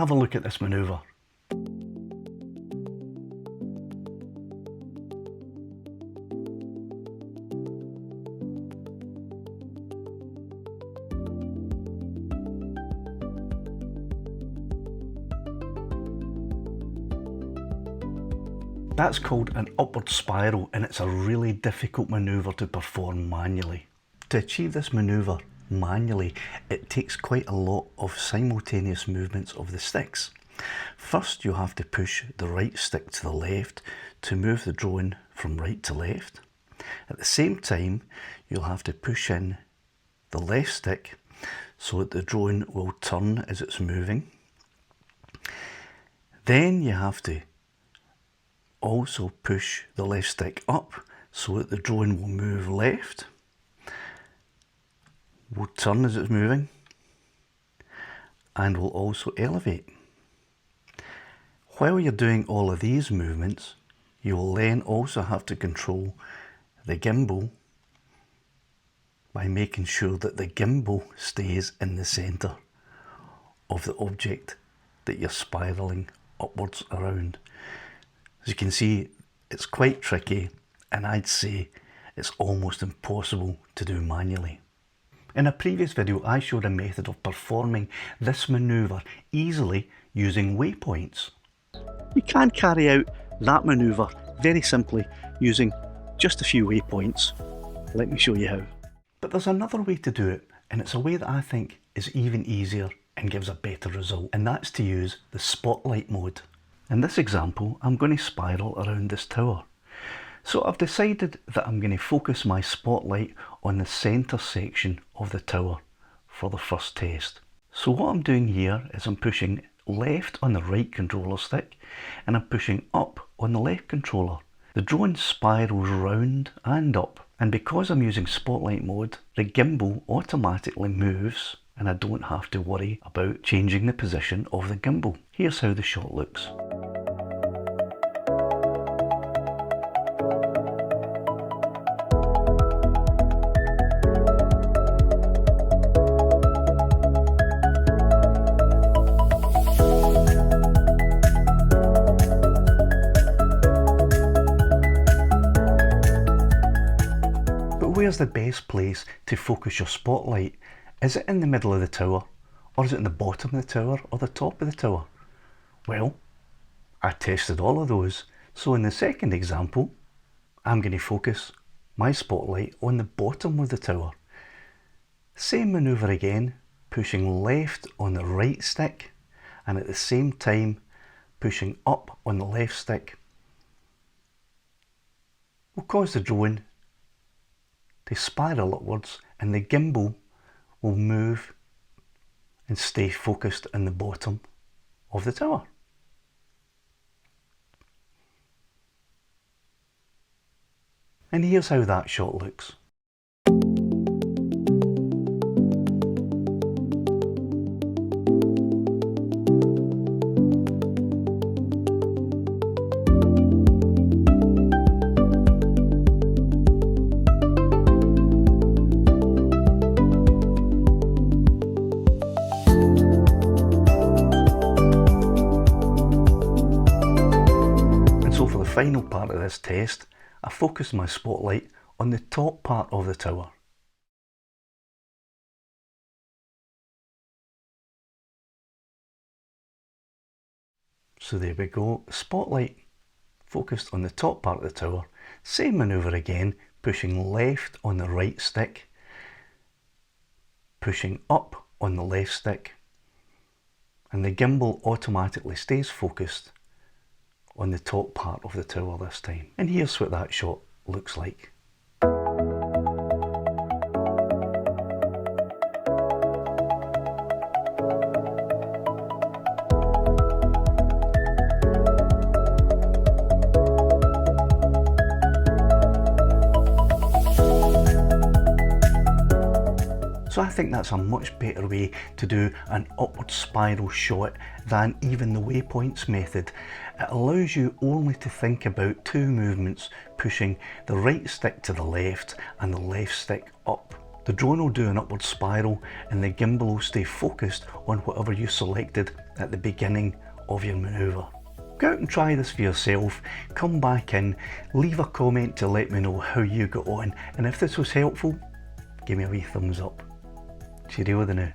Have a look at this manoeuvre. That's called an upward spiral, and it's a really difficult manoeuvre to perform manually. To achieve this manoeuvre manually, it takes quite a lot of simultaneous movements of the sticks. First, you have to push the right stick to the left to move the drone from right to left. At the same time, you'll have to push in the left stick so that the drone will turn as it's moving. Then you have to also push the left stick up so that the drone will move left, will turn as it's moving, and will also elevate. While you're doing all of these movements, you will then also have to control the gimbal by making sure that the gimbal stays in the centre of the object that you're spiralling upwards around. As you can see, it's quite tricky, and I'd say it's almost impossible to do manually. In a previous video, I showed a method of performing this manoeuvre easily using waypoints. You can carry out that manoeuvre very simply using just a few waypoints. Let me show you how. But there's another way to do it, and it's a way that I think is even easier and gives a better result, and that's to use the spotlight mode. In this example, I'm going to spiral around this tower. So I've decided that I'm going to focus my spotlight on the centre section of the tower for the first test. So what I'm doing here is I'm pushing left on the right controller stick, and I'm pushing up on the left controller. The drone spirals round and up, and because I'm using spotlight mode, the gimbal automatically moves and I don't have to worry about changing the position of the gimbal. Here's how the shot looks. Where's the best place to focus your spotlight? Is it in the middle of the tower, or is it in the bottom of the tower, or the top of the tower? Well, I tested all of those, so in the second example, I'm going to focus my spotlight on the bottom of the tower. Same manoeuvre again, pushing left on the right stick, and at the same time pushing up on the left stick will cause the drone to spiral upwards, and the gimbal will move and stay focused in the bottom of the tower. And here's how that shot looks. Final part of this test, I focused my spotlight on the top part of the tower. So there we go, spotlight focused on the top part of the tower. Same manoeuvre again, pushing left on the right stick, pushing up on the left stick, and the gimbal automatically stays focused on the top part of the tower this time. And here's what that shot looks like. So I think that's a much better way to do an upward spiral shot than even the Waypoints method. It allows you only to think about two movements, pushing the right stick to the left and the left stick up. The drone will do an upward spiral and the gimbal will stay focused on whatever you selected at the beginning of your manoeuvre. Go out and try this for yourself, come back in, leave a comment to let me know how you got on, and if this was helpful, give me a wee thumbs up. Cheerio the now.